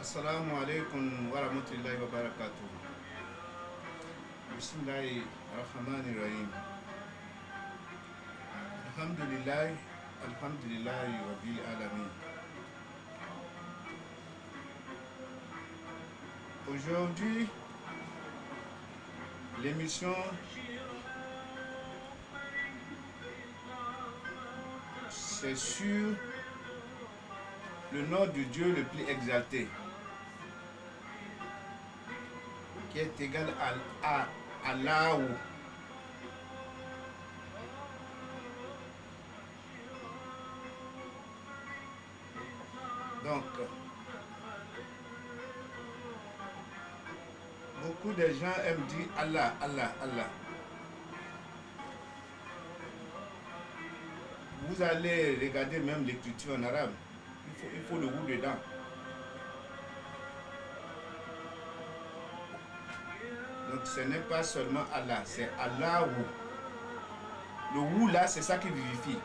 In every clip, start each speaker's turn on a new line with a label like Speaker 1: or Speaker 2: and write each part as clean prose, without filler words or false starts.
Speaker 1: Assalamu alaikum wa rahmatullahi wa barakatuh. Bismillahi rahmani rahim. Alhamdulillah, alhamdulillah wa bil alamin. Aujourd'hui, l'émission c'est sur le nom de Dieu le plus exalté, qui est égal à Allah. Donc, beaucoup de gens aiment dire Allah, Allah, Allah. Vous allez regarder même l'écriture en arabe. Il faut le ou dedans. Donc ce n'est pas seulement Allah, c'est Allah ou. Le ou là, c'est ça qui vivifie.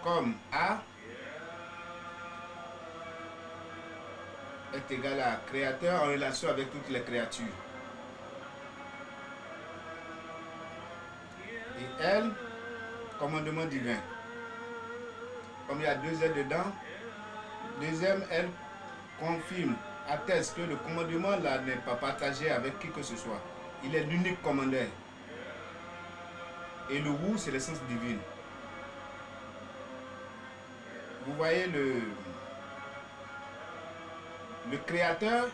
Speaker 1: Comme A est égal à créateur en relation avec toutes les créatures. Et L, commandement divin. Comme il y a deux L dedans, deuxième L confirme, atteste que le commandement là n'est pas partagé avec qui que ce soit. Il est l'unique commandeur. Et le ou, c'est l'essence divine. Vous voyez le créateur,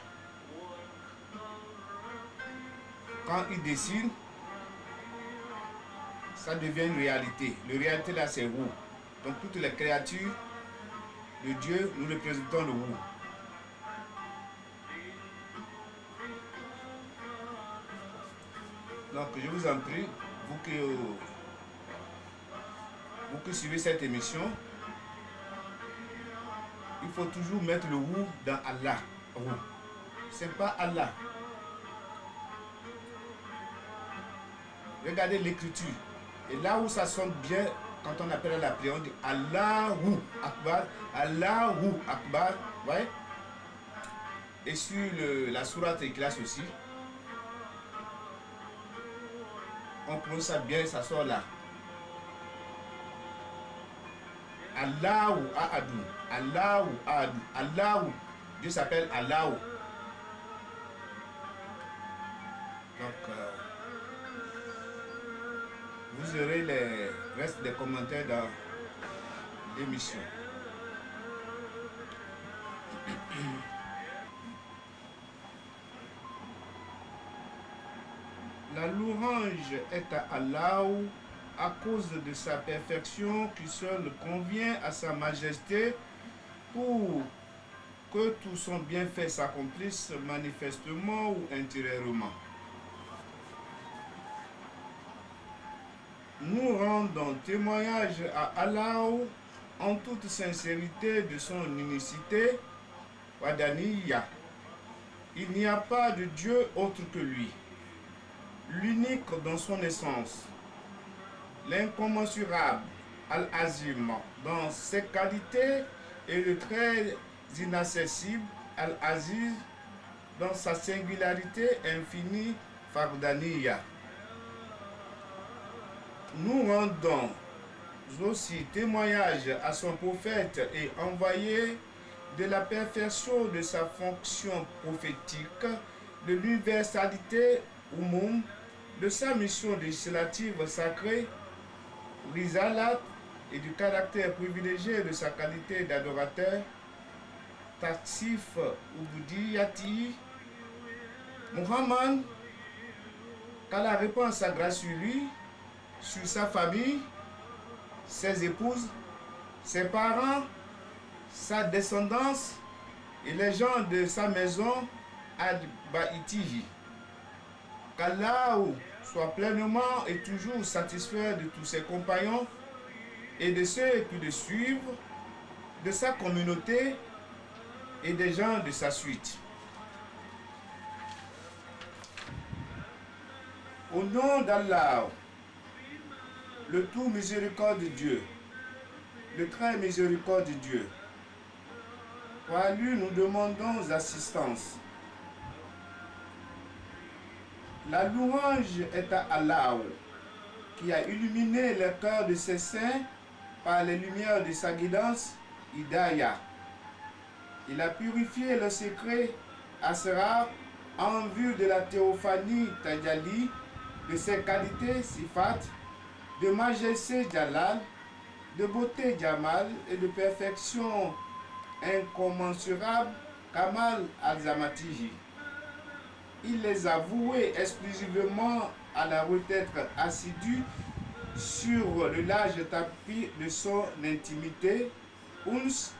Speaker 1: quand il décide, ça devient une réalité. La réalité là, c'est vous. Donc toutes les créatures de Dieu, nous représentons le vous. Donc je vous en prie, vous qui suivez cette émission, il faut toujours mettre le ou dans Allah. C'est pas Allah. Regardez l'écriture. Et là où ça sonne bien, quand on appelle à la prière, on dit Allahu Akbar, Allahu Akbar. Ouais. Et sur la sourate Ikhlas aussi, on prononce ça bien, ça sort là. Allahu Ahadu, Allahu Ahadu, Allahu. Dieu s'appelle Allahu. Donc, vous aurez les restes des commentaires dans l'émission. La louange est à Allah à cause de sa perfection qui seul convient à sa majesté pour que tout son bienfait s'accomplisse manifestement ou intérieurement. Nous rendons témoignage à Allah en toute sincérité de son unicité, Wadaniya. Il n'y a pas de Dieu autre que lui, l'unique dans son essence, l'incommensurable, Al-Azim, dans ses qualités et le très inaccessible, Al-Aziz, dans sa singularité infinie, Fardaniya. Nous rendons aussi témoignage à son prophète et envoyé de la perfection de sa fonction prophétique, de l'universalité Oumoum, de sa mission législative sacrée, Rizalat, et du caractère privilégié de sa qualité d'adorateur, Taksif Ubudiyati, Muhammad, qu'Allah répand sa grâce sur lui, sur sa famille, ses épouses, ses parents, sa descendance et les gens de sa maison Ad-Ba'itihi. Qu'Allah soit pleinement et toujours satisfait de tous ses compagnons et de ceux qui le suivent, de sa communauté et des gens de sa suite. Au nom d'Allah, le tout miséricordieux, le très miséricorde de Dieu. Pour lui, nous demandons assistance. La louange est à Allah, qui a illuminé le cœur de ses saints par les lumières de sa guidance, Hidayah. Il a purifié le secret Asrar en vue de la théophanie Tajalli, de ses qualités Sifat, de majesté Jalal, de beauté Jamal et de perfection incommensurable Kamal al-Zamatihi. Il les a voués exclusivement à la retraite assidue sur le large tapis de son intimité, Uns,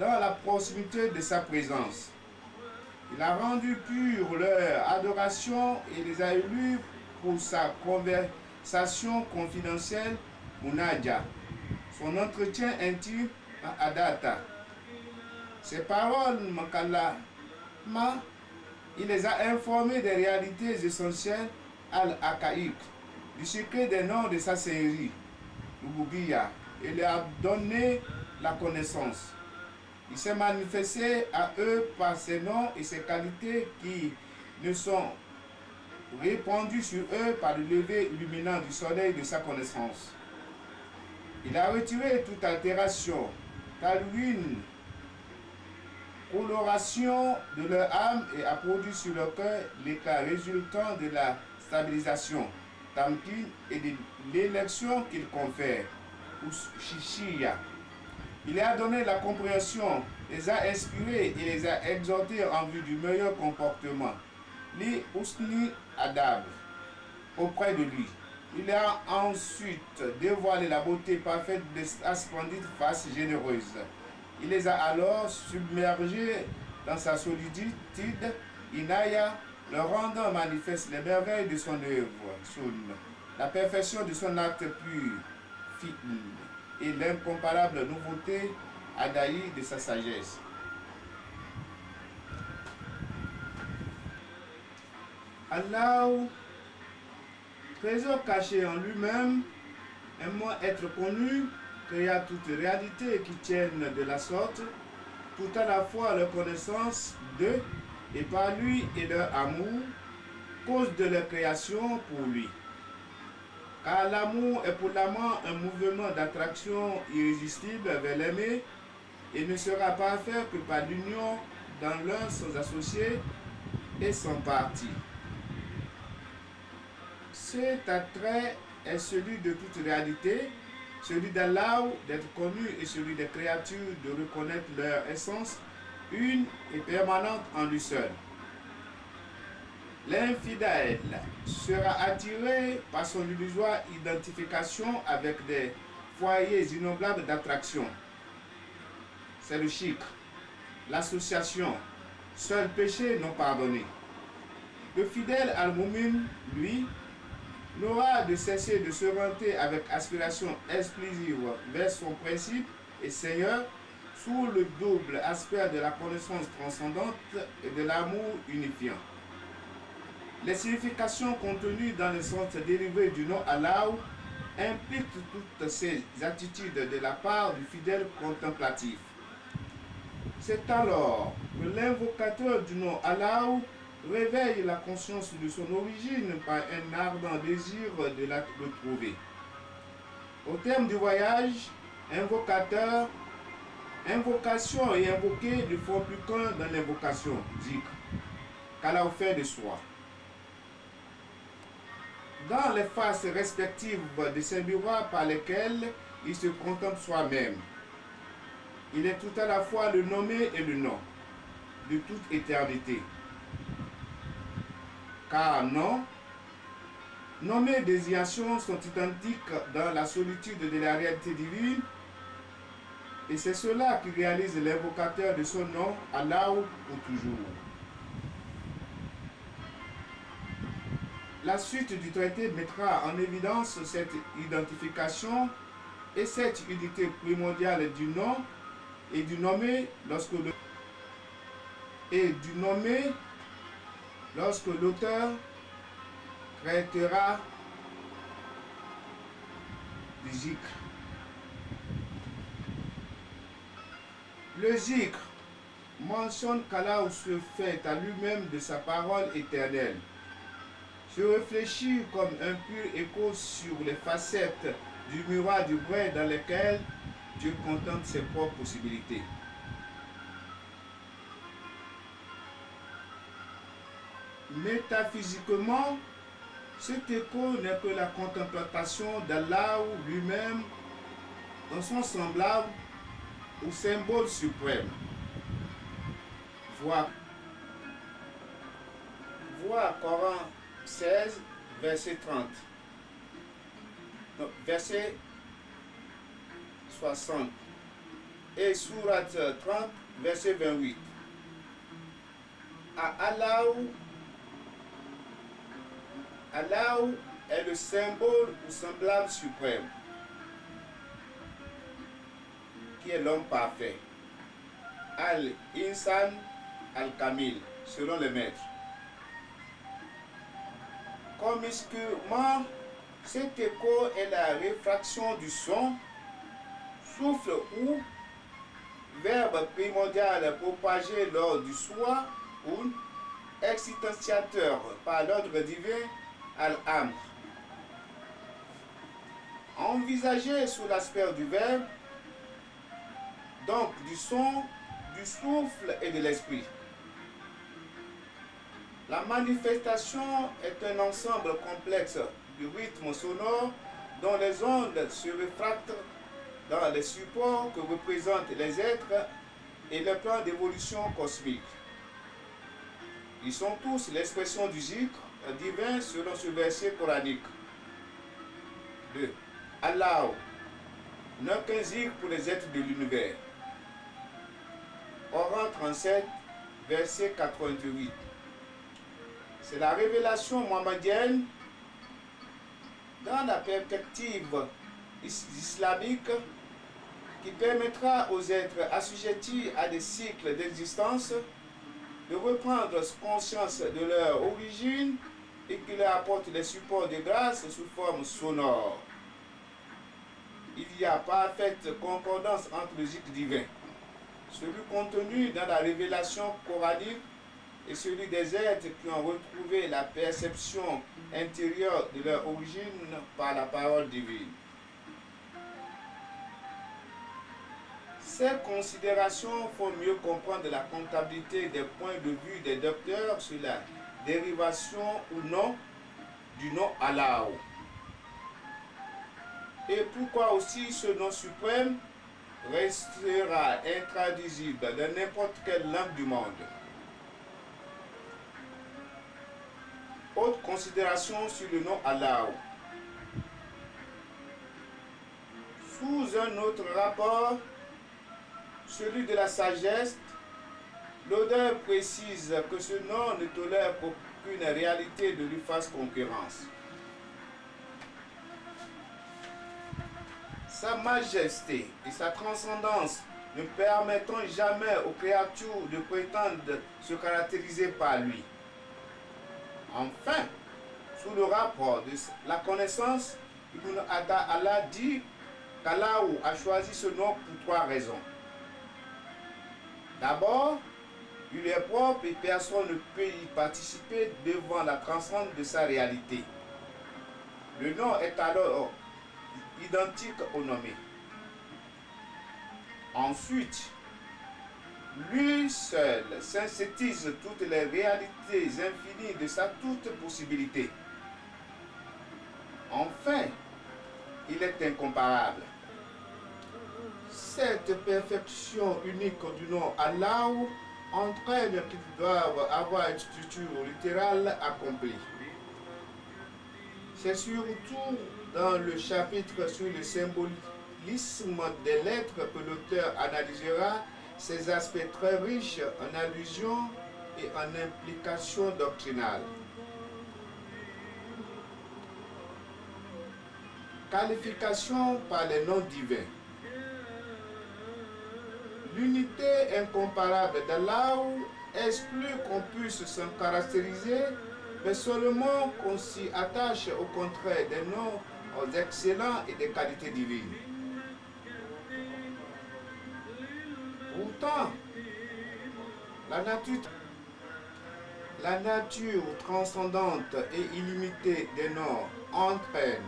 Speaker 1: dans la proximité de sa présence. Il a rendu pure leur adoration et les a élus pour sa conversation confidentielle, Munaja, son entretien intime à Adata. Ses paroles, Makalama, il les a informés des réalités essentielles, Al-Akaïk, du secret des noms de sa série, Rububiya, et leur a donné la connaissance. Il s'est manifesté à eux par ses noms et ses qualités qui ne sont répandus sur eux par le lever illuminant du soleil de sa connaissance. Il a retiré toute altération, talwin, coloration de leur âme et a produit sur leur cœur l'éclat résultant de la stabilisation, tamkin et de l'élection qu'il confère, ou shishiya. Il leur a donné la compréhension, les a inspirés et les a exhortés en vue du meilleur comportement, li usni adab, auprès de lui. Il leur a ensuite dévoilé la beauté parfaite de sa splendide face généreuse. Il les a alors submergés dans sa solitude, Inaya, leur rendant manifeste les merveilles de son œuvre, Sun, la perfection de son acte pur, Fi'l, et l'incomparable nouveauté, Adaï, de sa sagesse. Allah, trésor caché en lui-même, aimant être connu, créa toute réalité qui tienne de la sorte, tout à la fois leur connaissance d'eux et par lui et leur amour, cause de leur création pour lui. Car l'amour est pour l'amant un mouvement d'attraction irrésistible vers l'aimé et ne sera pas fait que par l'union dans l'un sans associé et sans parti. Cet attrait est celui de toute réalité, celui d'Allah d'être connu et celui des créatures de reconnaître leur essence une et permanente en lui seul. L'infidèle sera attiré par son illusoire identification avec des foyers innombrables d'attraction. C'est le shirk, l'association, seul péché non pardonné. Le fidèle al-Mumin, lui, n'aura de cesser de s'orienter avec aspiration exclusive vers son principe et Seigneur sous le double aspect de la connaissance transcendante et de l'amour unifiant. Les significations contenues dans le sens dérivé du nom Allah impliquent toutes ces attitudes de la part du fidèle contemplatif. C'est alors que l'invocateur du nom Allah réveille la conscience de son origine par un ardent désir de la retrouver. Au terme du voyage, invocateur, invocation et invoqué ne font plus qu'un dans l'invocation, zikr, qu'Allah offert de soi. Dans les faces respectives de ces miroirs par lesquels il se contemple soi-même, il est tout à la fois le nommé et le nom de toute éternité. Car non, nommé et désignation sont identiques dans la solitude de la réalité divine, et c'est cela qui réalise l'invocateur de son nom, Allah, pour toujours. La suite du traité mettra en évidence cette identification et cette unité primordiale du nom et du nommé lorsque l'auteur traitera du zikr. Le zikr mentionne qu'Allah se fait à lui-même de sa parole éternelle. Je réfléchis comme un pur écho sur les facettes du miroir du vrai dans lequel Dieu contemple ses propres possibilités. Métaphysiquement, cet écho n'est que la contemplation d'Allah lui-même dans son semblable ou symbole suprême. Voir Coran 16, verset 30. Donc, verset 60. Et Sourate 30, verset 28. Allah est le symbole ou semblable suprême, qui est l'homme parfait. Al-Insan Al-Kamil, selon les maîtres. Comiquement, cet écho est la réfraction du son, souffle ou verbe primordial propagé lors du soir ou excitateur par l'ordre divin Al-Amr. Envisagé sous l'aspect du verbe, donc du son, du souffle et de l'esprit. La manifestation est un ensemble complexe du rythme sonore dont les ondes se réfractent dans les supports que représentent les êtres et le plan d'évolution cosmique. Ils sont tous l'expression du zikr divin selon ce verset coranique. 2. Allah n'a qu'un zikr pour les êtres de l'univers. Coran 37, verset 88. C'est la révélation mohammedienne dans la perspective islamique qui permettra aux êtres assujettis à des cycles d'existence de reprendre conscience de leur origine et qui leur apporte des supports de grâce sous forme sonore. Il y a parfaite concordance entre le zikr divin, celui contenu dans la révélation coranique, et celui des êtres qui ont retrouvé la perception intérieure de leur origine par la parole divine. Ces considérations font mieux comprendre la comptabilité des points de vue des docteurs sur la dérivation ou non du nom Allah. Et pourquoi aussi ce nom suprême restera intraduisible dans n'importe quelle langue du monde. Autre considération sur le nom Allah. Sous un autre rapport, celui de la sagesse, l'auteur précise que ce nom ne tolère qu'aucune réalité ne lui fasse concurrence. Sa majesté et sa transcendance ne permettront jamais aux créatures de prétendre se caractériser par lui. Enfin, sous le rapport de la connaissance, Ibn Allah dit qu'Allah a choisi ce nom pour 3 raisons. D'abord, il est propre et personne ne peut y participer devant la transcendance de sa réalité. Le nom est alors identique au nommé. Ensuite, lui seul synthétise toutes les réalités infinies de sa toute possibilité. Enfin, il est incomparable. Cette perfection unique du nom Allah entraîne qu'ils doivent avoir une structure littérale accomplie. C'est surtout dans le chapitre sur le symbolisme des lettres que l'auteur analysera ces aspects très riches en allusions et en implications doctrinales. Qualification par les noms divins. L'unité incomparable d'Allah exclut qu'on puisse s'en caractériser, mais seulement qu'on s'y attache au contraire des noms excellents et des qualités divines. Pourtant, la nature transcendante et illimitée des noms entraîne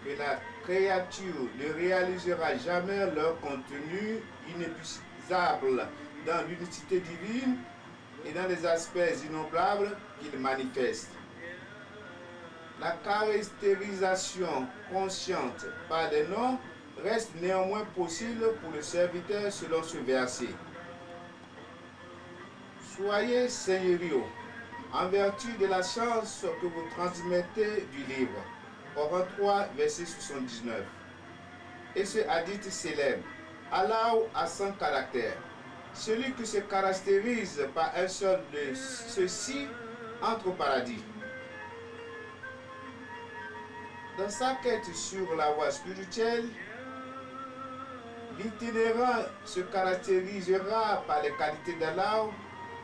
Speaker 1: que la créature ne réalisera jamais leur contenu inépuisable dans l'unicité divine et dans les aspects innombrables qu'ils manifestent. La caractérisation consciente par des noms reste néanmoins possible pour le serviteur selon ce verset. Soyez seigneuriaux en vertu de la chance que vous transmettez du livre. Coran 3, verset 79. Et ce hadith célèbre, Allah a 100 caractères. Celui qui se caractérise par un seul de ceux-ci entre au paradis. Dans sa quête sur la voie spirituelle, l'itinérant se caractérisera par les qualités d'Allah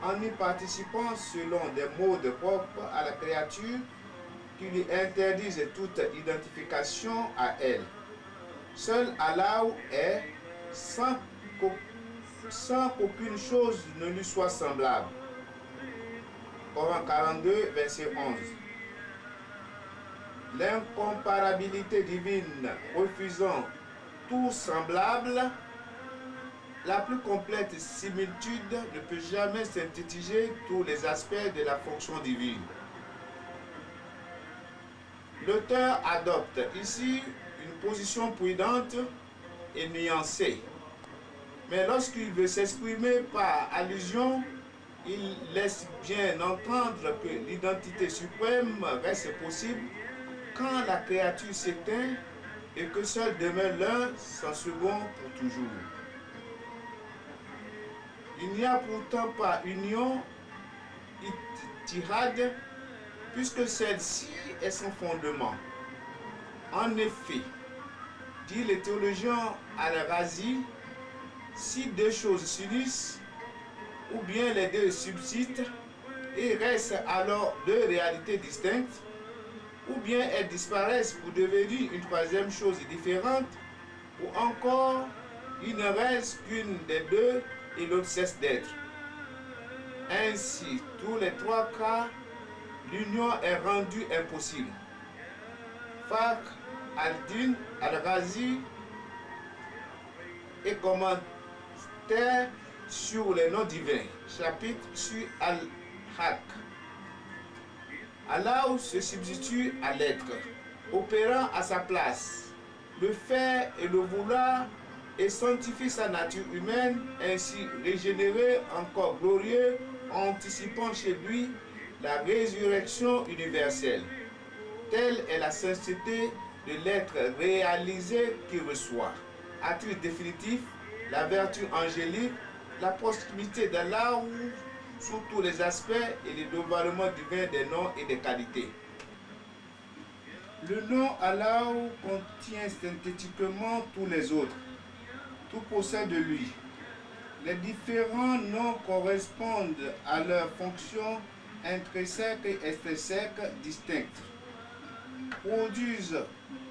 Speaker 1: en y participant selon des modes propres à la créature qui lui interdisent toute identification à elle. Seul Allah est sans qu'aucune chose ne lui soit semblable. Coran 42, verset 11. L'incomparabilité divine refusant tout semblable, la plus complète similitude ne peut jamais synthétiser tous les aspects de la fonction divine. L'auteur adopte ici une position prudente et nuancée. Mais lorsqu'il veut s'exprimer par allusion, il laisse bien entendre que l'identité suprême reste possible quand la créature s'éteint et que seul demeure l'un sans second pour toujours. Il n'y a pourtant pas union ittihad, puisque celle-ci est son fondement. En effet, dit le théologien Al-Razi, si deux choses s'unissent, ou bien les deux subsistent, et restent alors deux réalités distinctes, ou bien elles disparaissent pour devenir une troisième chose différente, ou encore il ne reste qu'une des deux et l'autre cesse d'être. Ainsi, tous les trois cas, l'union est rendue impossible. Fakhr al-Din al-Razi et commentaire sur les noms divins, chapitre sur Al-Haq. Allah se substitue à l'être, opérant à sa place, le faire et le vouloir, et sanctifie sa nature humaine, ainsi régénérée, encore glorieux, anticipant chez lui la résurrection universelle. Telle est la sainteté de l'être réalisé qui reçoit. À titre définitif, la vertu angélique, la proximité d'Allah sous tous les aspects et le dévoilement divin des noms et des qualités. Le nom Allah contient synthétiquement tous les autres. Tout possède de lui. Les différents noms correspondent à leurs fonctions intrinsèques et extrinsèques distinctes. Produisent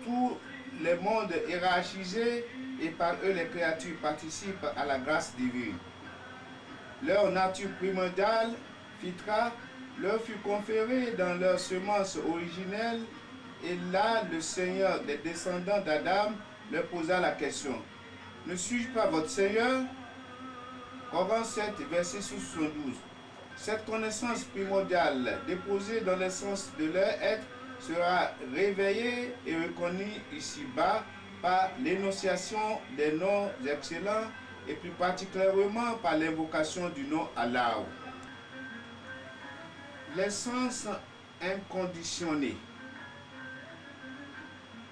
Speaker 1: tous les mondes hiérarchisés et par eux les créatures participent à la grâce divine. Leur nature primordiale, fitra, leur fut conférée dans leur semence originelle, et là le Seigneur des descendants d'Adam leur posa la question: ne suis-je pas votre Seigneur? Coran 7, verset 72. Cette connaissance primordiale déposée dans l'essence de leur être sera réveillée et reconnue ici-bas par l'énonciation des noms excellents et plus particulièrement par l'invocation du nom Allah. L'essence inconditionnée.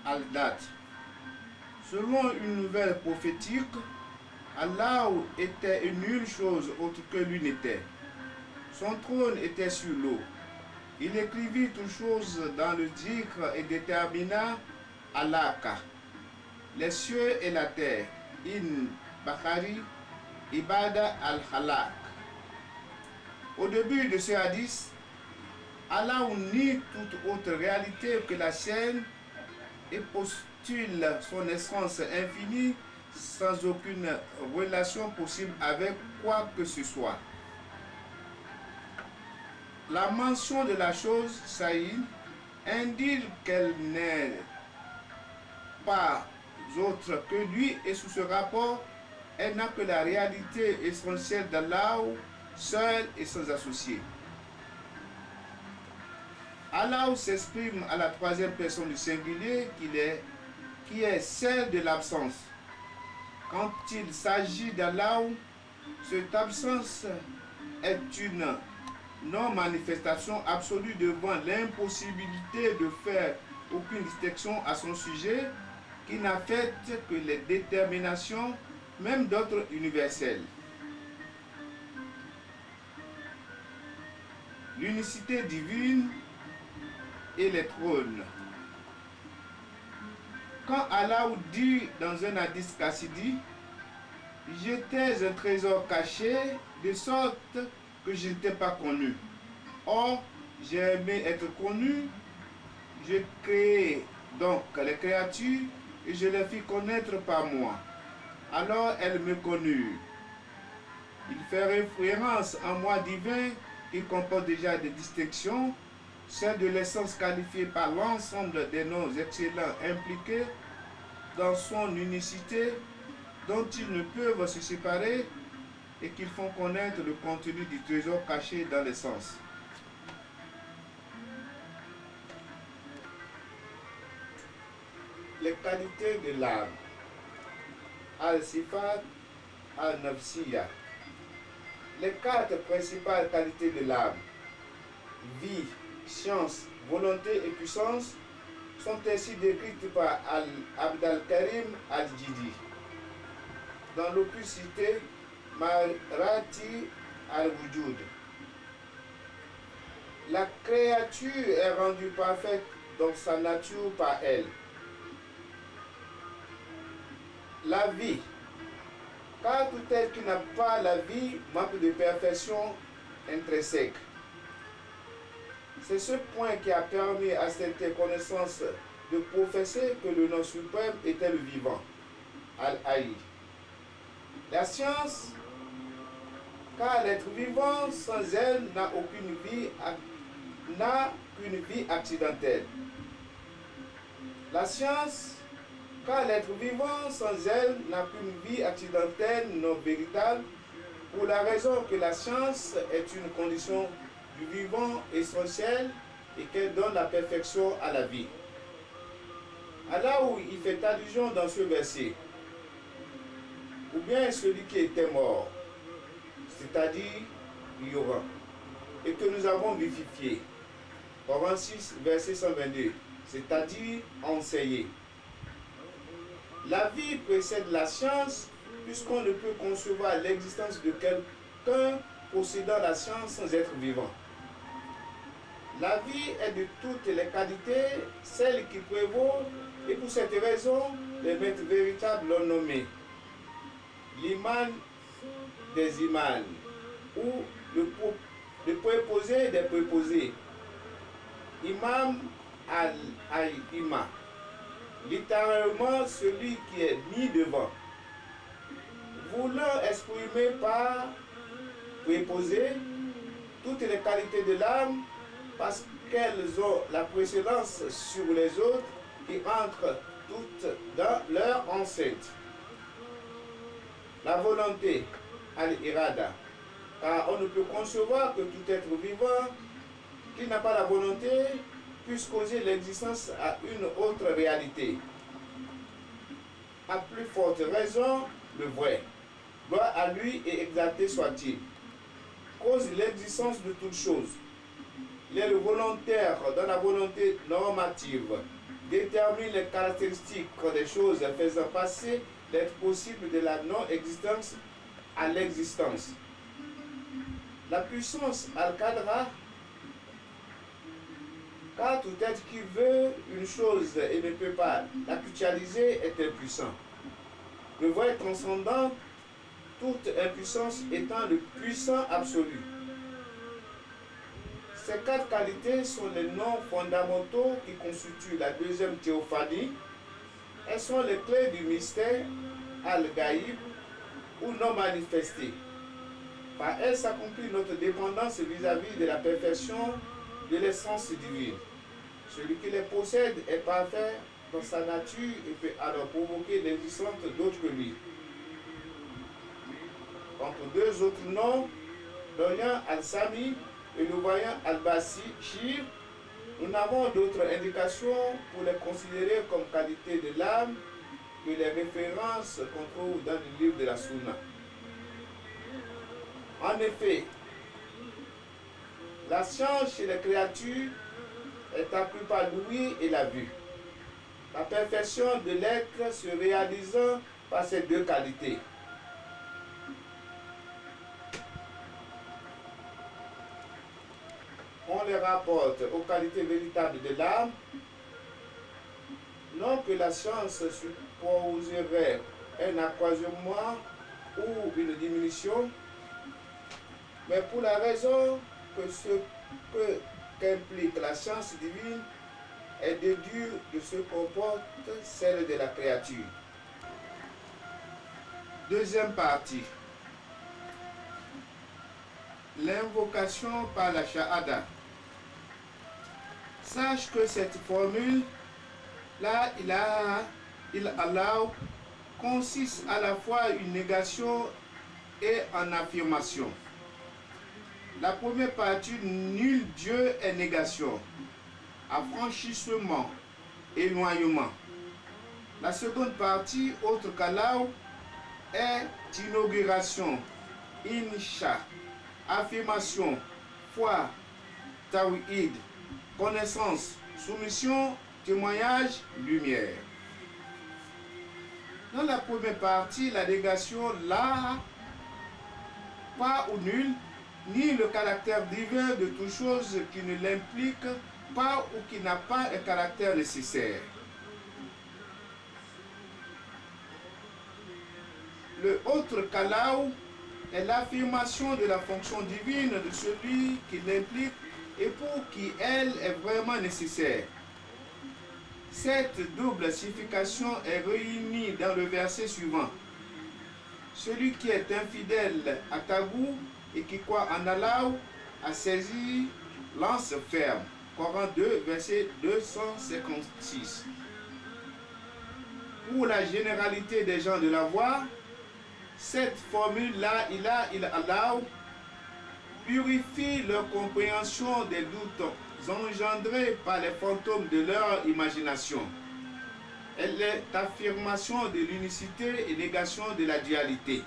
Speaker 1: Al-Dat. Selon une nouvelle prophétique, Allah était une nulle chose autre que lui n'était. Son trône était sur l'eau. Il écrivit toutes choses dans le dhikr et détermina Alaka, les cieux et la terre, in Bakhari, Ibada al-Halak. Au début de ce hadith, Allah nie toute autre réalité que la sienne et postule son essence infinie sans aucune relation possible avec quoi que ce soit. La mention de la chose, Saïd, indique qu'elle n'est pas autre que lui, et sous ce rapport, elle n'a que la réalité essentielle d'Allah, seul et sans associé. Allah s'exprime à la troisième personne du singulier qui est celle de l'absence. Quand il s'agit d'Allah, cette absence est une non-manifestation absolue devant l'impossibilité de faire aucune distinction à son sujet, qui n'affecte que les déterminations même d'ordre universel. L'unicité divine et les trônes. Quand Allah dit dans un hadith Qassidi, j'étais un trésor caché, de sorte que je n'étais pas connu. Or, j'ai aimé être connu, je créai donc les créatures et je les fis connaître par moi. Alors elles me connurent. Il fait référence à moi divin qui comporte déjà des distinctions, celle de l'essence qualifiée par l'ensemble des noms excellents impliqués dans son unicité, dont ils ne peuvent se séparer et qu'ils font connaître le contenu du trésor caché dans l'essence. Les qualités de l'âme. Al-Sifat al-Nafsiya. Les quatre principales qualités de l'âme, vie, science, volonté et puissance, sont ainsi décrites par Abd al-Karim al-Jidi dans l'opus cité Marati al-Wujud. La créature est rendue parfaite dans sa nature par elle. La vie, car tout être qui n'a pas la vie manque de perfection intrinsèque. C'est ce point qui a permis à cette connaissance de professer que le nom suprême était le vivant, Al-Haï. La science, car l'être vivant sans elle n'a qu'une vie accidentelle. La science, car l'être vivant sans elle n'a qu'une vie accidentelle non véritable, pour la raison que la science est une condition du vivant essentiel et qu'elle donne la perfection à la vie. Allah où il fait allusion dans ce verset, ou bien celui qui était mort, c'est-à-dire Yoran, et que nous avons vivifié. Coran 6, verset 122, c'est-à-dire enseigné. La vie précède la science, puisqu'on ne peut concevoir l'existence de quelqu'un possédant la science sans être vivant. La vie est de toutes les qualités celle qui prévaut, et pour cette raison, les maîtres véritables l'ont nommé l'iman des imans, ou le préposé des préposés, imam al-ima, littéralement celui qui est mis devant. Voulant exprimer par préposé toutes les qualités de l'âme, parce qu'elles ont la précédence sur les autres qui entrent toutes dans leur enceinte. La volonté, al-irada, car on ne peut concevoir que tout être vivant qui n'a pas la volonté puisse causer l'existence à une autre réalité. À plus forte raison, le vrai, gloire à lui et exalté soit-il, cause l'existence de toutes choses. Il est le volontaire dans la volonté normative, détermine les caractéristiques des choses faisant passer l'être possible de la non-existence à l'existence. La puissance al-Qadra, car tout être qui veut une chose et ne peut pas l'actualiser est impuissant. Le vrai transcendant, toute impuissance étant le puissant absolu. Ces quatre qualités sont les noms fondamentaux qui constituent la deuxième théophanie. Elles sont les clés du mystère al-gaïb ou non manifestée. Par elle s'accomplit notre dépendance vis-à-vis de la perfection de l'essence divine. Celui qui les possède est parfait dans sa nature et peut alors provoquer l'existence d'autres que lui. Entre deux autres noms, l'Orient al-Sami et le voyant al-Basir, nous n'avons d'autres indications pour les considérer comme qualité de l'âme que les références qu'on trouve dans le livre de la Sunna. En effet, la science chez les créatures est accrue par l'ouïe et la vue. La perfection de l'être se réalisant par ces deux qualités. On les rapporte aux qualités véritables de l'âme, non que la science supposerait un accroissement ou une diminution, mais pour la raison que ce qu'implique la science divine est déduit de ce que comporte celle de la créature. Deuxième partie. L'invocation par la Shahada. Sache que cette formule, la ilaha illallah, consiste à la fois une négation et en affirmation. La première partie, nul Dieu est négation, affranchissement, éloignement. La seconde partie, autre qu'Allah, est inauguration, insha, affirmation, foi, tawhid, connaissance, soumission, témoignage, lumière. Dans la première partie, la négation, là, pas ou nul, ni le caractère divin de toute chose qui ne l'implique pas ou qui n'a pas un caractère nécessaire. Le autre kalaou est l'affirmation de la fonction divine de celui qui l'implique et pour qui elle est vraiment nécessaire. Cette double signification est réunie dans le verset suivant. Celui qui est infidèle à Tabou et qui croit en Allah a saisi lance ferme. Coran 2, verset 256. Pour la généralité des gens de la voie, cette formule la ilaha illallah purifie leur compréhension des doutes engendrés par les fantômes de leur imagination. Elle est affirmation de l'unicité et négation de la dualité.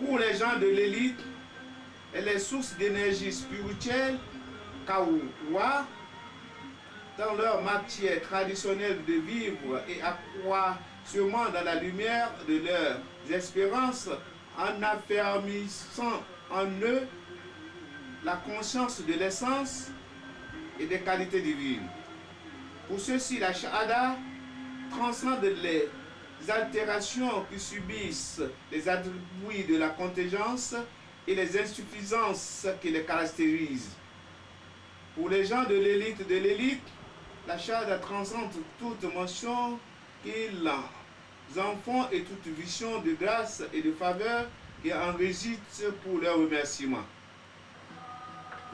Speaker 1: Pour les gens de l'élite, elle est source d'énergie spirituelle, kawa, dans leur matière traditionnelle de vivre et accroissement dans la lumière de leurs espérances en affermissant en eux la conscience de l'essence et des qualités divines. Pour ceux-ci, la Shahada transcende les altérations qui subissent les attributs de la contingence et les insuffisances qui les caractérisent. Pour les gens de l'élite, la Shahada transcende toute mention qu'ils en font et toute vision de grâce et de faveur qui en résulte pour leur remerciement.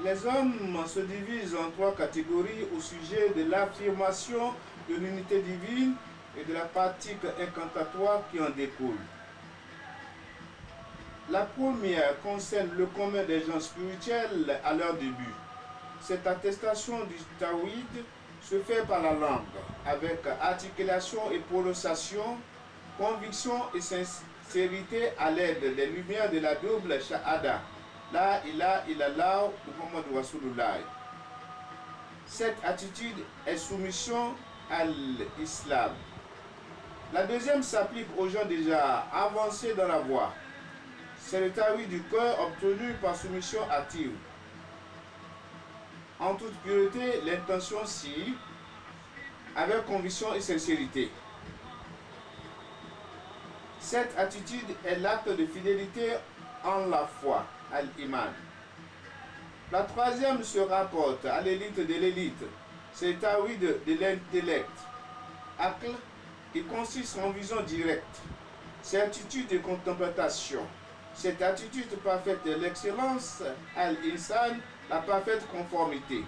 Speaker 1: Les hommes se divisent en trois catégories au sujet de l'affirmation de l'unité divine et de la pratique incantatoire qui en découle. La première concerne le commun des gens spirituels à leur début. Cette attestation du tawhid se fait par la langue, avec articulation et prononciation, conviction et sincérité à l'aide des lumières de la double shahada. La ilaha illallah Muhammad Rasulullah. Cette attitude est soumission à l'islam. La deuxième s'applique aux gens déjà avancés dans la voie. C'est le tawhid du cœur obtenu par soumission active. En toute pureté, l'intention si, avec conviction et sincérité. Cette attitude est l'acte de fidélité en la foi, al-iman. La troisième se rapporte à l'élite de l'élite. C'est le tawhid de l'intellect, akl, Il consiste en vision directe, certitude et contemplation. Cette attitude parfaite de l'excellence, al-insan, la parfaite conformité.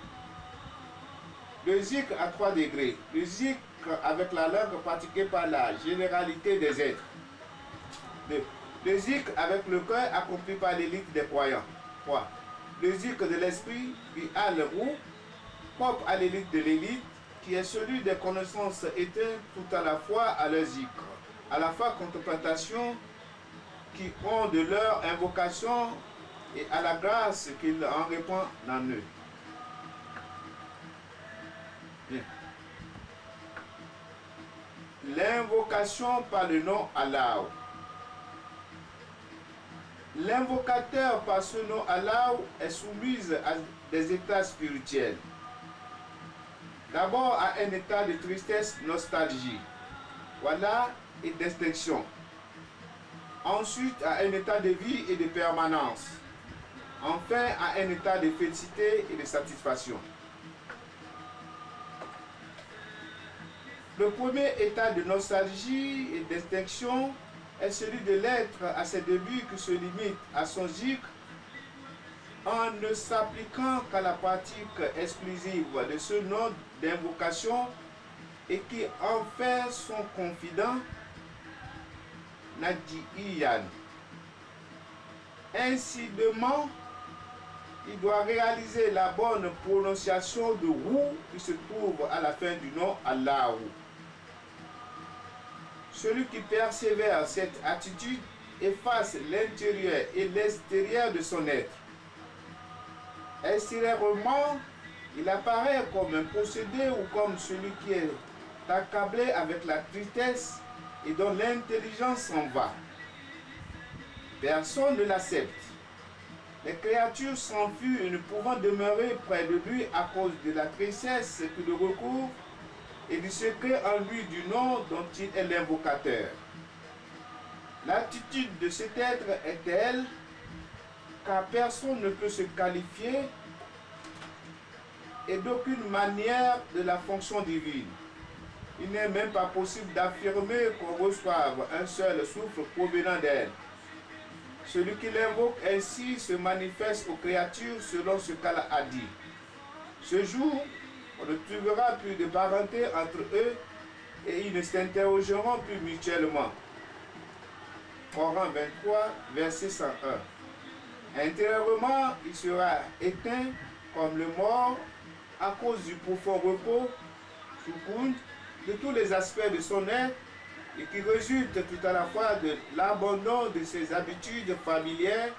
Speaker 1: Le zikr à 3 degrés. Le zikr avec la langue pratiquée par la généralité des êtres. Le zikr avec le cœur accompli par l'élite des croyants. 3. Le zikr de l'esprit, bi al-rou, propre à l'élite de l'élite, qui est celui des connaissances éteintes tout à la fois à leur zikr, à la fois contemplation, qui ont de leur invocation et à la grâce qu'il en répand en eux. Bien. L'invocation par le nom Allah. L'invocateur par ce nom Allah est soumise à des états spirituels. D'abord à un état de tristesse, nostalgie, voilà, et d'extinction. Ensuite à un état de vie et de permanence. Enfin à un état de félicité et de satisfaction. Le premier état de nostalgie et d'extinction est celui de l'être à ses débuts qui se limite à son zikr en ne s'appliquant qu'à la pratique exclusive de ce nom d'invocation et qui en fait son confident Nadiyan. Incidemment, il doit réaliser la bonne prononciation de Rou qui se trouve à la fin du nom Allah. Celui qui persévère cette attitude efface l'intérieur et l'extérieur de son être. Extérieurement, il apparaît comme un possédé ou comme celui qui est accablé avec la tristesse et dont l'intelligence s'en va. Personne ne l'accepte. Les créatures s'enfuient ne pouvant demeurer près de lui à cause de la tristesse qui le recouvre et du secret en lui du nom dont il est l'invocateur. L'attitude de cet être est telle car personne ne peut se qualifier et d'aucune manière de la fonction divine. Il n'est même pas possible d'affirmer qu'on reçoive un seul souffle provenant d'elle. Celui qui l'invoque ainsi se manifeste aux créatures selon ce qu'Allah a dit. Ce jour, on ne trouvera plus de parenté entre eux et ils ne s'interrogeront plus mutuellement. Coran 23, verset 101. Intérieurement, il sera éteint comme le mort à cause du profond repos, soukoun, de tous les aspects de son être et qui résulte tout à la fois de l'abandon de ses habitudes familières,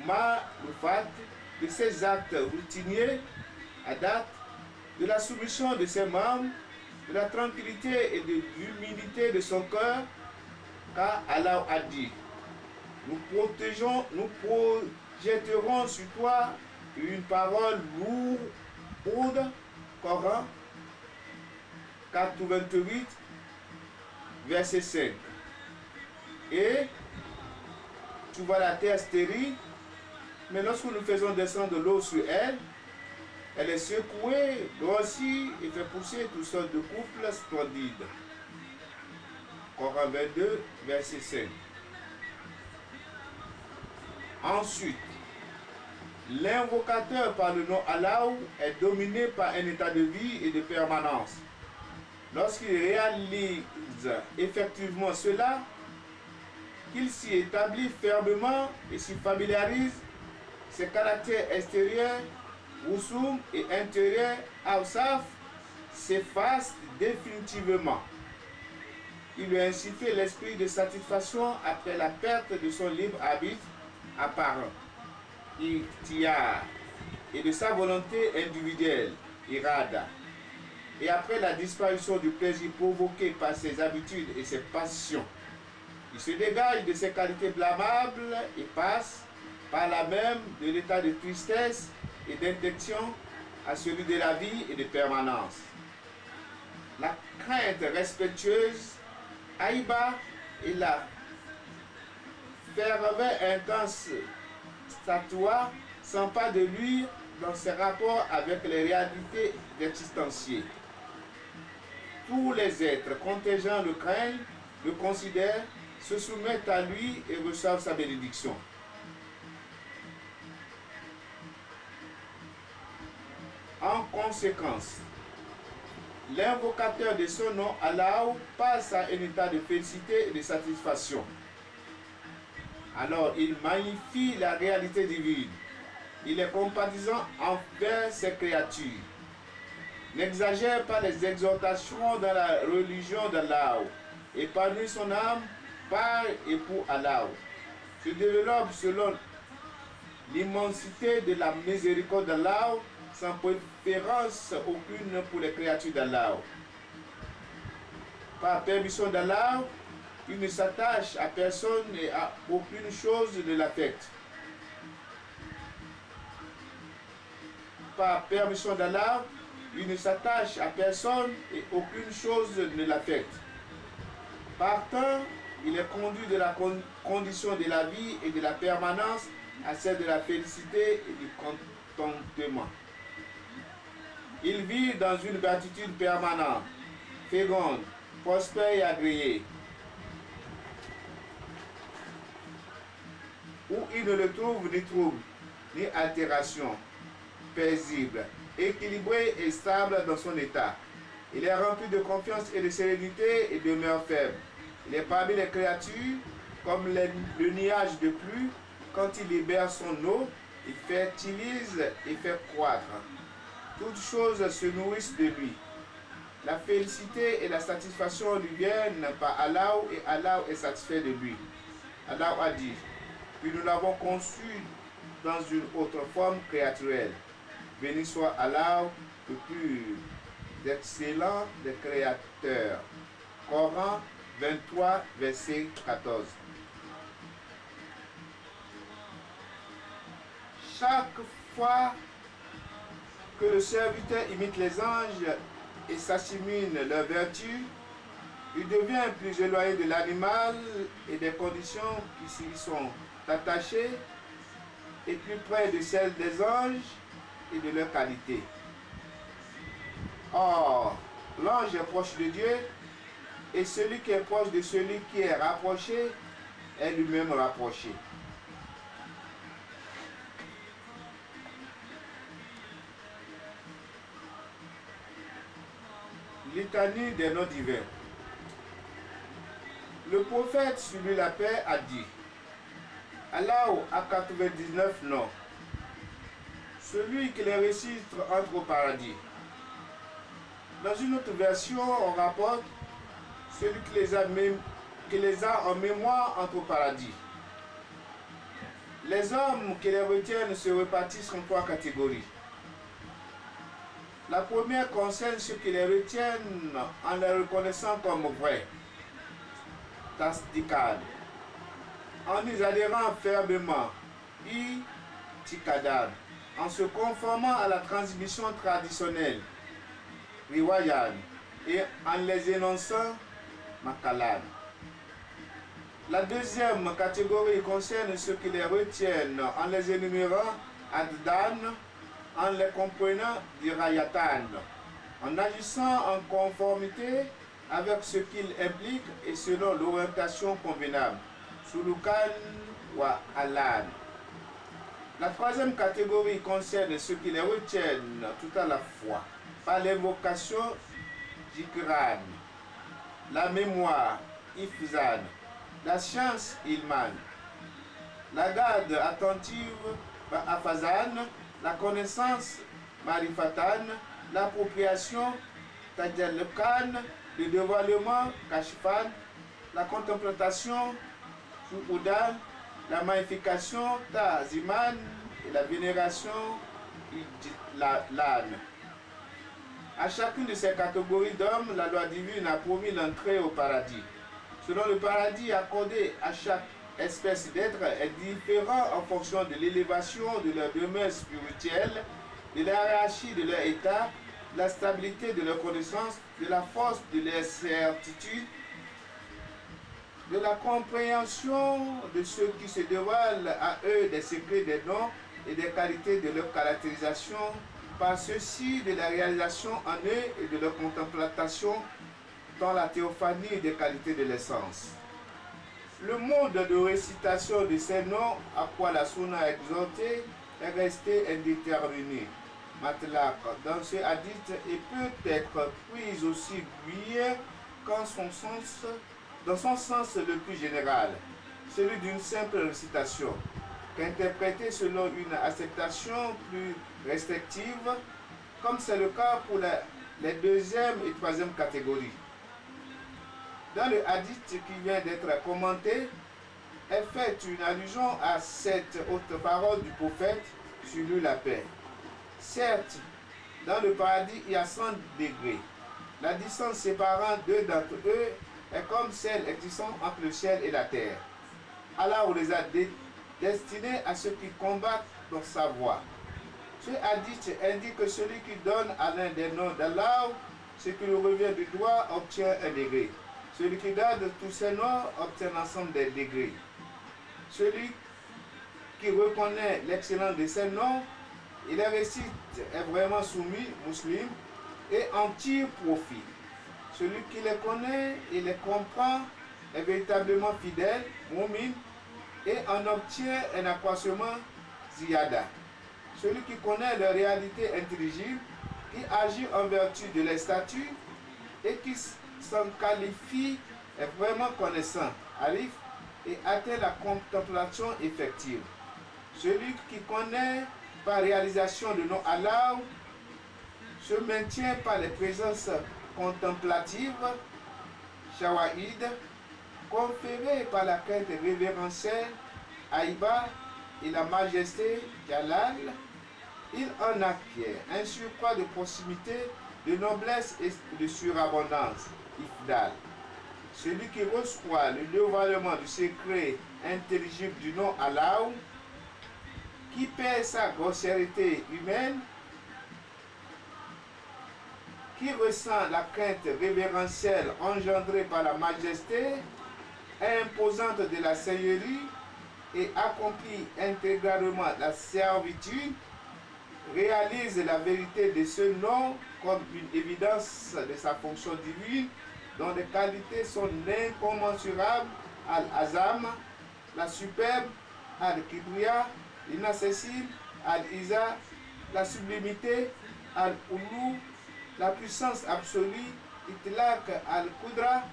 Speaker 1: ma'rufat, de ses actes routiniers, adat, de la soumission de ses membres, de la tranquillité et de l'humilité de son cœur, car Allah a dit, nous projetterons sur toi une parole lourde, Coran 4:28, verset 5. Et tu vois la terre stérile, mais lorsque nous faisons descendre l'eau sur elle, elle est secouée, grossie et fait pousser toutes sortes de couples splendides. Coran 22, verset 5. Ensuite, l'invocateur par le nom Allah est dominé par un état de vie et de permanence. Lorsqu'il réalise effectivement cela, qu'il s'y établit fermement et s'y familiarise, ses caractères extérieurs, Wusum, et intérieurs, Awsaf, s'effacent définitivement. Il lui a ainsi fait l'esprit de satisfaction après la perte de son libre arbitre apparent, Ikhtiar, et de sa volonté individuelle, Irada. Et après la disparition du plaisir provoqué par ses habitudes et ses passions, il se dégage de ses qualités blâmables et passe par la même de l'état de tristesse et d'intention à celui de la vie et de permanence. La crainte respectueuse, Aïba, et la ferveur intense statua s'empare de lui dans ses rapports avec les réalités existentielles. tous les êtres contingents le craignent, le considèrent, se soumettent à lui et reçoivent sa bénédiction. En conséquence, l'invocateur de son nom, Allah, passe à un état de félicité et de satisfaction. Alors il magnifie la réalité divine. Il est compatissant envers ses créatures. N'exagère pas les exhortations dans la religion d'Allah. Épanouit son âme par et pour Allah. Se développe selon l'immensité de la miséricorde d'Allah, sans préférence aucune pour les créatures d'Allah. Par permission d'Allah, il ne s'attache à personne et à aucune chose ne l'affecte. Par permission d'Allah, il ne s'attache à personne et aucune chose ne l'affecte. Partant, il est conduit de la condition de la vie et de la permanence à celle de la félicité et du contentement. Il vit dans une gratitude permanente, féconde, prospère et agréée, où il ne le trouve ni trouble, ni altération, paisible, équilibré et stable dans son état. Il est rempli de confiance et de sérénité et demeure faible. Il est parmi les créatures comme le nuage de pluie. Quand il libère son eau, il fertilise et fait croître. Toutes choses se nourrissent de lui. La félicité et la satisfaction lui viennent par Allah et Allah est satisfait de lui. Allah a dit, puis nous l'avons conçu dans une autre forme créaturelle. Béni soit Allah, le plus excellent des créateurs. Coran 23, verset 14. Chaque fois que le serviteur imite les anges et s'assimile leurs vertus, il devient plus éloigné de l'animal et des conditions qui s'y sont attachées et plus près de celles des anges et de leur qualité. Or, l'ange est proche de Dieu et celui qui est proche de celui qui est rapproché est lui-même rapproché. Litanie des noms divins. Le prophète, sur lui la paix, a dit, Allah a 99 noms. Celui qui les récite entre au paradis. Dans une autre version, on rapporte celui qui les a en mémoire entre au paradis. Les hommes qui les retiennent se répartissent en 3 catégories. La première concerne ceux qui les retiennent en les reconnaissant comme vrais, tasdikan, en y adhérant fermement, tikadan, en se conformant à la transmission traditionnelle, riwayan, et en les énonçant, makalan. La deuxième catégorie concerne ceux qui les retiennent en les énumérant, addan, en les comprenant dirayatan, en agissant en conformité avec ce qu'il implique et selon l'orientation convenable, sulukan wa alan. La troisième catégorie concerne ceux qui les retiennent tout à la fois par l'invocation jikran, la mémoire ifzan, la science ilman, la garde attentive afazan, la connaissance marifatan, l'appropriation tajallukan, le dévoilement kashfan, la contemplation shuhudan, la magnification taziman et la vénération l'âne. À chacune de ces catégories d'hommes, la loi divine a promis l'entrée au paradis. Selon le paradis accordé à chaque espèce d'être est différent en fonction de l'élévation de leur demeure spirituelle, de la hiérarchie de leur état, de la stabilité de leur connaissance, de la force de leur certitude, de la compréhension de ceux qui se dévoilent à eux des secrets des noms et des qualités de leur caractérisation, par ceci de la réalisation en eux et de leur contemplation dans la théophanie des qualités de l'essence. Le mode de récitation de ces noms à quoi la Sunna a exhorté est resté indéterminé. Matlaq dans ce hadith et peut être prise aussi bien dans son sens le plus général, celui d'une simple récitation, qu'interprétée selon une acceptation plus restrictive, comme c'est le cas pour les deuxième et troisième catégories. Dans le hadith qui vient d'être commenté, est faite une allusion à cette haute parole du prophète sur lui la paix. Certes, dans le paradis, il y a 100 degrés. La distance séparant deux d'entre eux est comme celle existant entre le ciel et la terre. Allah les a destinés à ceux qui combattent dans sa voie. Ce hadith indique que celui qui donne à l'un des noms d'Allah ce qui lui revient du doigt obtient un degré. Celui qui garde tous ses noms obtient l'ensemble des degrés. Celui qui reconnaît l'excellence de ses noms, il les récite, est vraiment soumis, musulman, et en tire profit. Celui qui les connaît et les comprend est véritablement fidèle, mu'min, et en obtient un accroissement ziyada. Celui qui connaît leur réalité intelligible, qui agit en vertu de les statuts et qui s'en qualifie est vraiment connaissant, alif, et atteint la contemplation effective. Celui qui connaît par réalisation le nom Allah se maintient par les présences contemplatives, shawahid, conférées par la crainte révérentielle, aïba et la majesté, jalal. Il en acquiert un surcroît de proximité, de noblesse et de surabondance, ifdal. Celui qui reçoit le dévoilement du secret intelligible du nom Allah, qui perd sa grossièreté humaine, qui ressent la crainte révérentielle engendrée par la majesté imposante de la Seigneurie et accomplit intégralement la servitude, réalise la vérité de ce nom comme une évidence de sa fonction divine, dont les qualités sont incommensurables, Al-Azam, la superbe, Al-Kibriya, l'inaccessible, Al-Iza, la sublimité, Al-Ulu, la puissance absolue, Itlaq, Al-Qudra,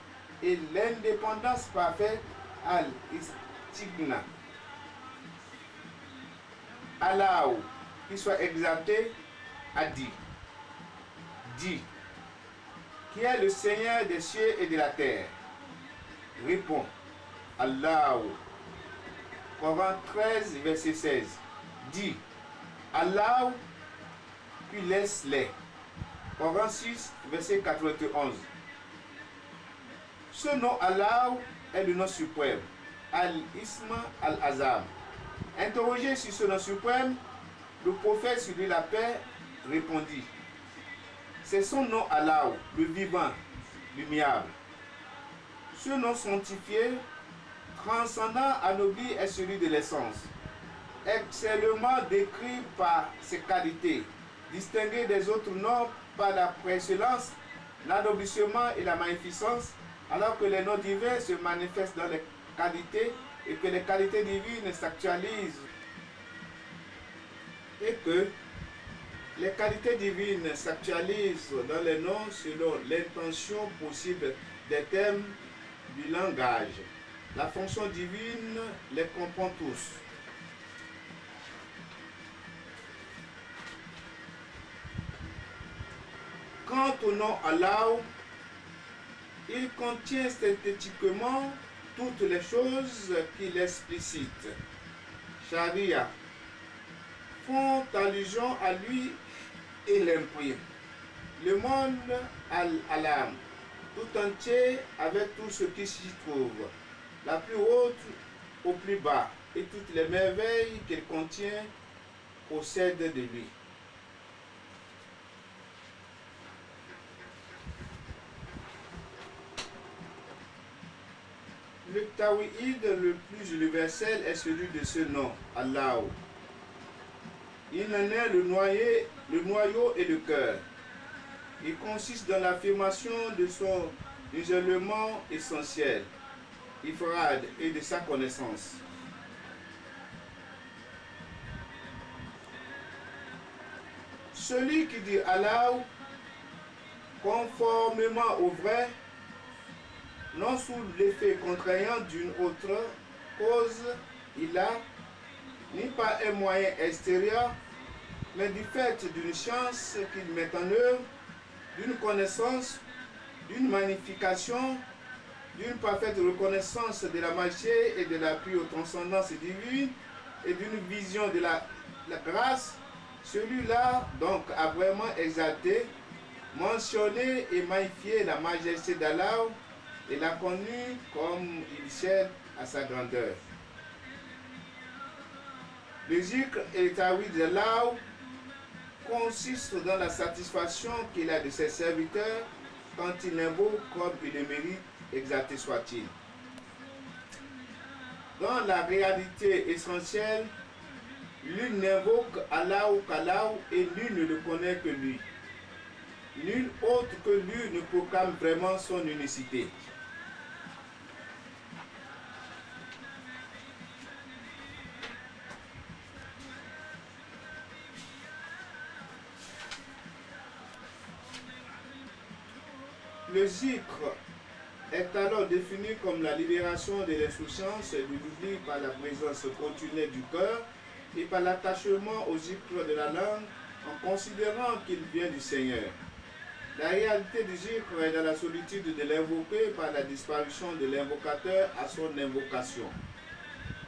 Speaker 1: et l'indépendance parfaite, Al-Istigna. Allah, qui soit exalté, a dit, qui est le Seigneur des cieux et de la terre. Répond, Allah. Coran 13, verset 16. Dit, Allah, puis laisse-les. Coran 6, verset 91. Ce nom Allah est le nom suprême, Al-Isma Al-Azam. Interrogé sur ce nom suprême, le prophète sur lui la paix répondit, c'est son nom Allah, le vivant, l'immuable. Ce nom sanctifié, transcendant, anobli est celui de l'essence, excellemment décrit par ses qualités, distingué des autres noms par la précellence, l'anoblissement et la magnificence, alors que les noms divins se manifestent dans les qualités et que les qualités divines s'actualisent et que les qualités divines s'actualisent dans les noms selon l'intention possible des thèmes du langage. La fonction divine les comprend tous. Quant au nom Allah, il contient synthétiquement toutes les choses qu'il explicite. Sharia font allusion à lui et l'imprime. Le monde al-alam, tout entier avec tout ce qui s'y trouve, la plus haute au plus bas, et toutes les merveilles qu'il contient possèdent de lui. Le tawhid le plus universel est celui de ce nom, Allah. Il en est le noyau et le cœur. Il consiste dans l'affirmation de son isolement essentiel, ifrad et de sa connaissance. Celui qui dit Allah conformément au vrai, non sous l'effet contraignant d'une autre cause, il a ni par un moyen extérieur, mais du fait d'une science qu'il met en œuvre, d'une connaissance, d'une magnification, d'une parfaite reconnaissance de la majesté et de l'appui aux transcendances divines et d'une vision de la grâce. Celui-là donc a vraiment exalté, mentionné et magnifié la majesté d'Allah et l'a connu comme il sert à sa grandeur. Le zikr et tawhid d'Allah consiste dans la satisfaction qu'il a de ses serviteurs quand il l'invoque comme il le mérite, exalté soit-il. Dans la réalité essentielle, l'une n'invoque Allah qu'Allah et nul ne le connaît que lui. Nul autre que lui ne proclame vraiment son unicité. Le zikr est alors défini comme la libération de l'insouciance et de l'oubli par la présence continuelle du cœur et par l'attachement au zikr de la langue en considérant qu'il vient du Seigneur. La réalité du zikr est dans la solitude de l'invoqué par la disparition de l'invocateur à son invocation.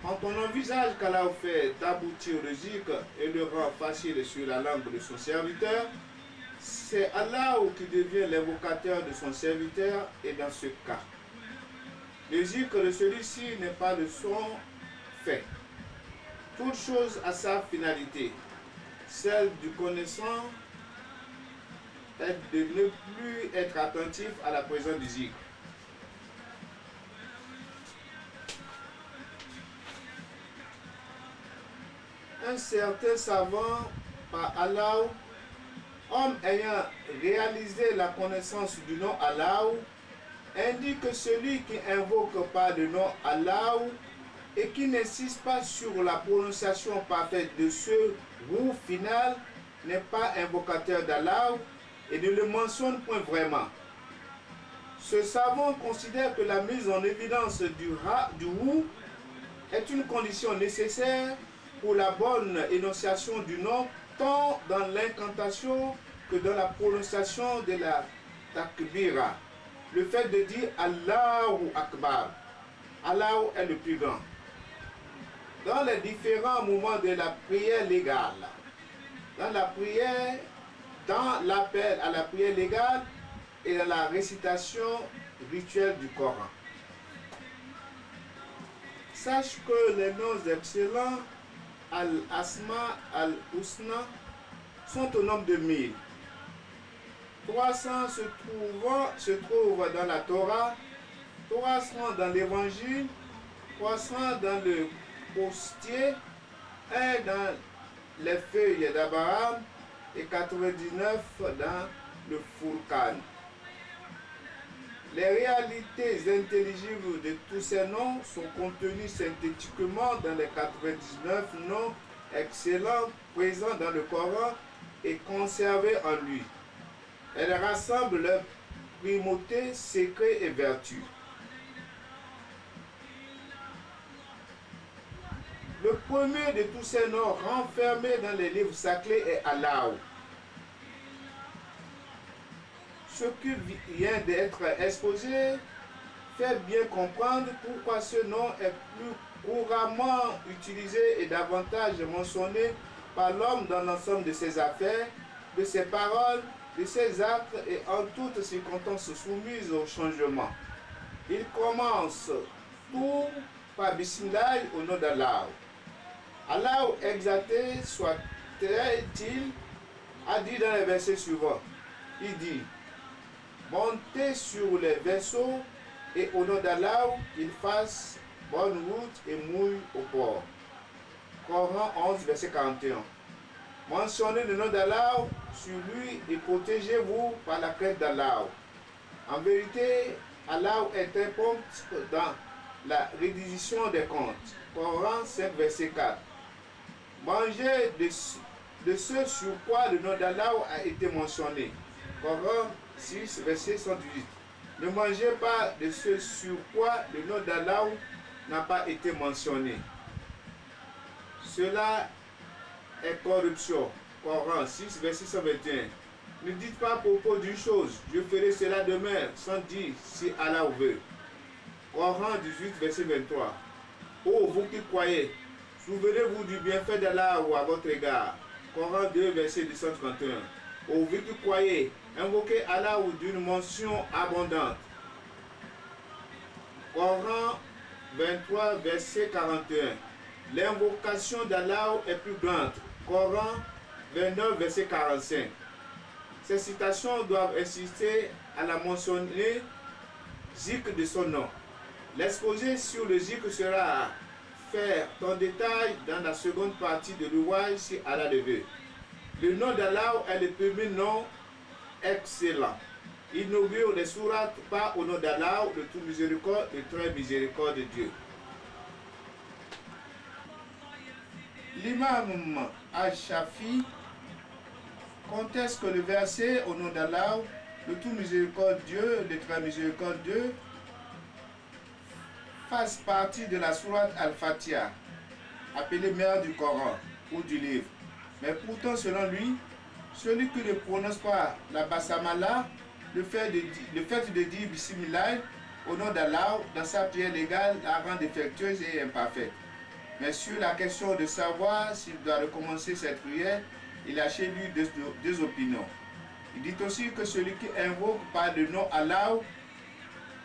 Speaker 1: Quand on envisage qu'Allah fait d'aboutir le zikr et le rend facile sur la langue de son serviteur, c'est Allah qui devient l'invocateur de son serviteur et dans ce cas, le zikr de celui-ci n'est pas de son fait. Toute chose a sa finalité. Celle du connaissant est de ne plus être attentif à la présence du zikr. Un certain savant par Allah, homme ayant réalisé la connaissance du nom Allah, indique que celui qui invoque par le nom Allah et qui n'insiste pas sur la prononciation parfaite de ce roux final n'est pas invocateur d'Allah et ne le mentionne point vraiment. Ce savant considère que la mise en évidence du roux est une condition nécessaire pour la bonne énonciation du nom, tant dans l'incantation que dans la prononciation de la takbira. Le fait de dire Allahu Akbar. Allah est le plus grand. Dans les différents moments de la prière légale, dans la prière, dans l'appel à la prière légale et dans la récitation rituelle du Coran. Sache que les noms excellents Al-Asma, Al-Husna sont au nombre de 1000. 300 se trouvent dans la Torah, 300 dans l'Évangile, 300 dans le postier, 1 dans les feuilles d'Abraham et 99 dans le Furqan. Les réalités intelligibles de tous ces noms sont contenues synthétiquement dans les 99 noms excellents présents dans le Coran et conservés en lui. Elles rassemblent leur primauté, secret et vertu. Le premier de tous ces noms renfermés dans les livres sacrés est Allah. Ce qui vient d'être exposé fait bien comprendre pourquoi ce nom est plus couramment utilisé et davantage mentionné par l'homme dans l'ensemble de ses affaires, de ses paroles, de ses actes et en toutes circonstances soumises au changement. Il commence tout par Bismillah au nom d'Allah. Allah exalté soit-il a dit dans les versets suivants, il dit: montez sur les vaisseaux et au nom d'Allah, qu'il fasse bonne route et mouille au port. Coran 11, verset 41. Mentionnez le nom d'Allah sur lui et protégez-vous par la crainte d'Allah. En vérité, Allah était prompt dans la rédition des comptes. Coran 5, verset 4. Mangez de ce sur quoi le nom d'Allah a été mentionné. Coran 6, verset 118. Ne mangez pas de ce sur quoi le nom d'Allah n'a pas été mentionné. Cela est corruption. Coran 6, verset 121. Ne dites pas à propos d'une chose, je ferai cela demain, sans dire si Allah veut. Coran 18, verset 23. Ô vous qui croyez, souvenez-vous du bienfait d'Allah à votre égard. Coran 2, verset 231. Ô vous qui croyez, invoquez Allah d'une mention abondante. Coran 23, verset 41. L'invocation d'Allah est plus grande. Coran 29, verset 45. Ces citations doivent insister à la mentionner zikr de son nom. L'exposé sur le zikr sera fait en détail dans la seconde partie de l'ouvrage si Allah le veut. Le nom d'Allah est le premier nom excellent. Inaugure les sourates par au nom d'Allah, le tout miséricorde, le très miséricorde de Dieu. L'imam Al-Shafi conteste que le verset au nom d'Allah, le tout miséricordieux, le très miséricordieux, fasse partie de la sourate Al-Fatiha, appelée mère du Coran ou du livre. Mais pourtant, selon lui, celui qui ne prononce pas la basmala, le fait de dire Bismillah au nom d'Allah dans sa prière légale la rend défectueuse et imparfaite. Mais sur la question de savoir s'il doit recommencer cette prière, il a chez lui deux opinions. Il dit aussi que celui qui invoque par le nom Allah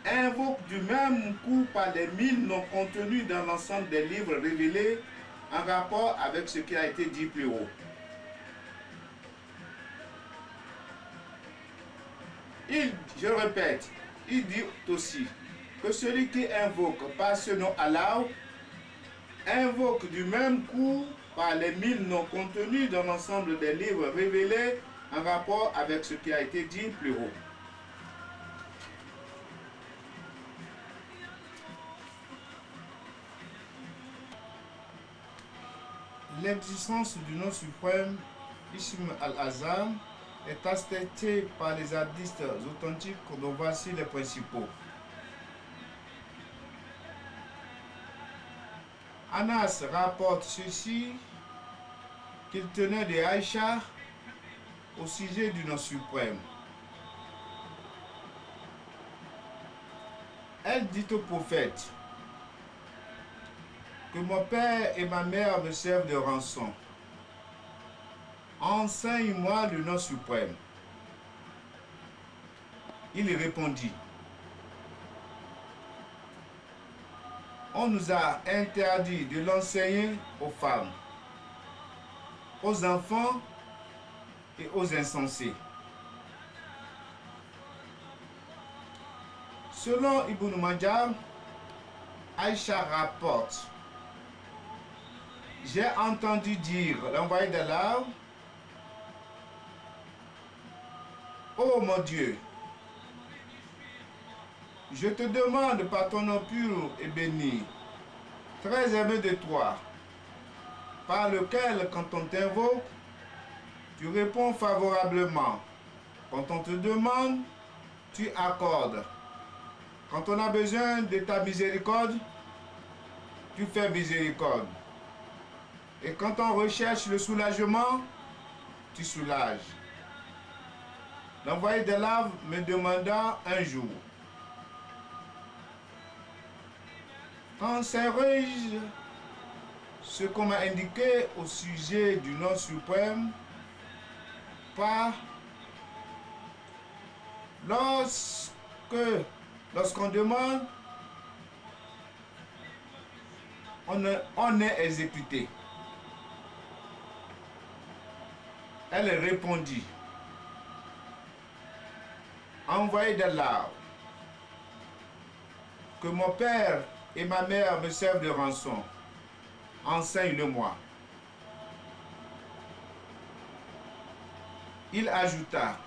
Speaker 1: invoque du même coup par les 1000 noms contenus dans l'ensemble des livres révélés en rapport avec ce qui a été dit plus haut. Je répète, il dit aussi que celui qui invoque par ce nom Allah invoque du même coup par les 1000 noms contenus dans l'ensemble des livres révélés en rapport avec ce qui a été dit plus haut. L'existence du nom suprême, Ism al-Azam, est attestée par les hadiths authentiques dont voici les principaux. Anas rapporte ceci, qu'il tenait de Aïcha au sujet du nom suprême. Elle dit au prophète que mon père et ma mère me servent de rançon. Enseigne-moi le nom suprême. Il répondit, on nous a interdit de l'enseigner aux femmes, aux enfants et aux insensés. Selon Ibn Majah, Aïcha rapporte, j'ai entendu dire l'envoyé d'Allah, ô mon Dieu, je te demande par ton nom pur et béni, très aimé de toi, par lequel, quand on t'invoque, tu réponds favorablement. Quand on te demande, tu accordes. Quand on a besoin de ta miséricorde, tu fais miséricorde. Et quand on recherche le soulagement, tu soulages. L'envoyé d'Allah me demanda un jour, enseigne ce qu'on m'a indiqué au sujet du nom suprême, pas lorsqu'on demande, on est exécuté. Elle répondit, envoyé d'Allah, que mon père et ma mère me servent de rançon. Enseigne-le-moi. Il ajouta,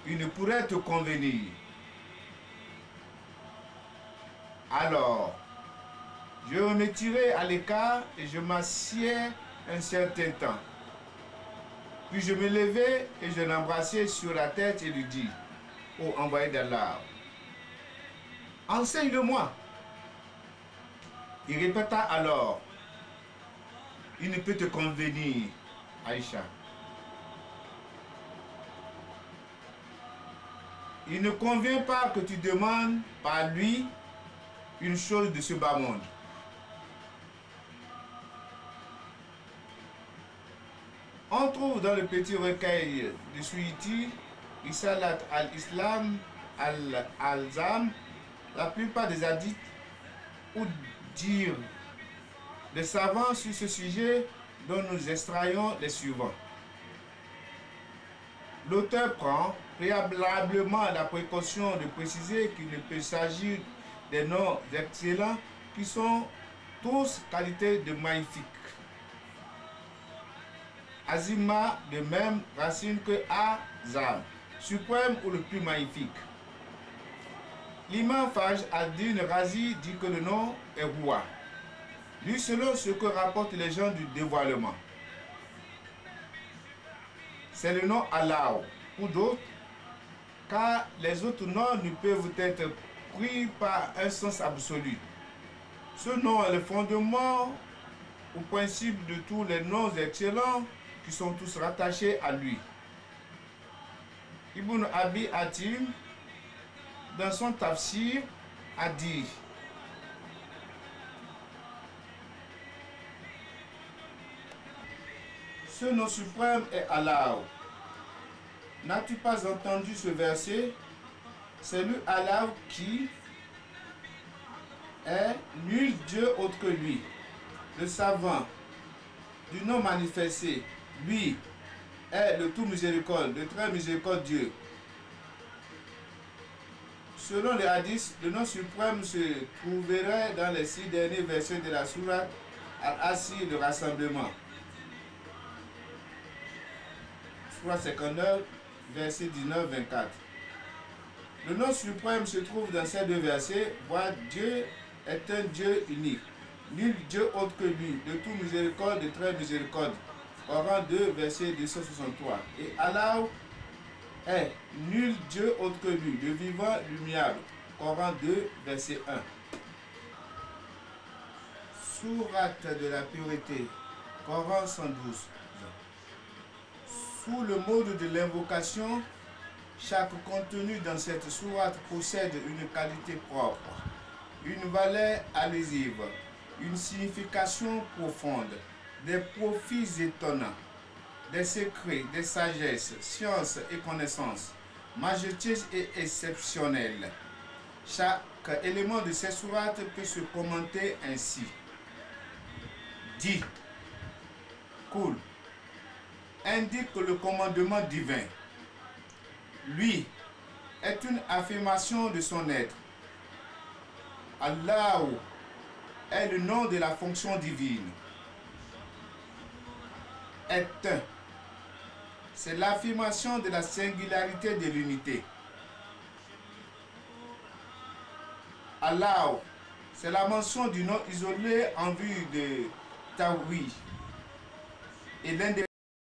Speaker 1: il ne pourrait te convenir. Alors, je me tirai à l'écart et je m'assieds un certain temps. Puis je me levai et je l'embrassai sur la tête et lui dis, ô envoyé d'Allah, enseigne-le-moi. Il répéta alors, il ne peut te convenir, Aïcha. Il ne convient pas que tu demandes par lui une chose de ce bas monde. On trouve dans le petit recueil de Suyuti, Risalat al-Islam al-Azam, la plupart des hadiths ou dire des savants sur ce sujet dont nous extrayons les suivants. L'auteur prend préalablement la précaution de préciser qu'il ne peut s'agir des noms excellents qui sont tous qualités de magnifiques. Azima de même racine que Azam, suprême ou le plus magnifique. L'imam Faj ad-Din Razi dit que le nom est roi. Lui selon ce que rapportent les gens du dévoilement. C'est le nom Allah ou d'autres, car les autres noms ne peuvent être pris par un sens absolu. Ce nom est le fondement au principe de tous les noms excellents qui sont tous rattachés à lui. Ibn Abi Hatim, dans son tafsir, a dit: ce nom suprême est Allah. N'as-tu pas entendu ce verset? C'est lui Allah qui est nul Dieu autre que lui, le savant, du nom manifesté. Lui est le tout miséricorde, le très miséricordieux. Selon les hadiths, le nom suprême se trouverait dans les 6 derniers versets de la sourate Al-Asr, le rassemblement. Sourate 59, verset 19-24. Le nom suprême se trouve dans ces deux versets. Voir Dieu est un Dieu unique. Nul Dieu autre que lui, de tout miséricorde, de très miséricorde. Coran 2, verset 263. Et Allah est nul Dieu autre que lui, le vivant, lumière. Coran 2, verset 1. Sourate de la pureté. Coran 112. Sous le mode de l'invocation, chaque contenu dans cette sourate possède une qualité propre, une valeur allusive, une signification profonde, des profits étonnants, des secrets, des sagesses, sciences et connaissances, majestueuses et exceptionnelles. Chaque élément de ces sourates peut se commenter ainsi. Dit, cool, indique le commandement divin. Lui est une affirmation de son être. Allah est le nom de la fonction divine. Est un. C'est l'affirmation de la singularité de l'unité. Allah, c'est la mention du nom isolé en vue de Tawhid et l'indépendance.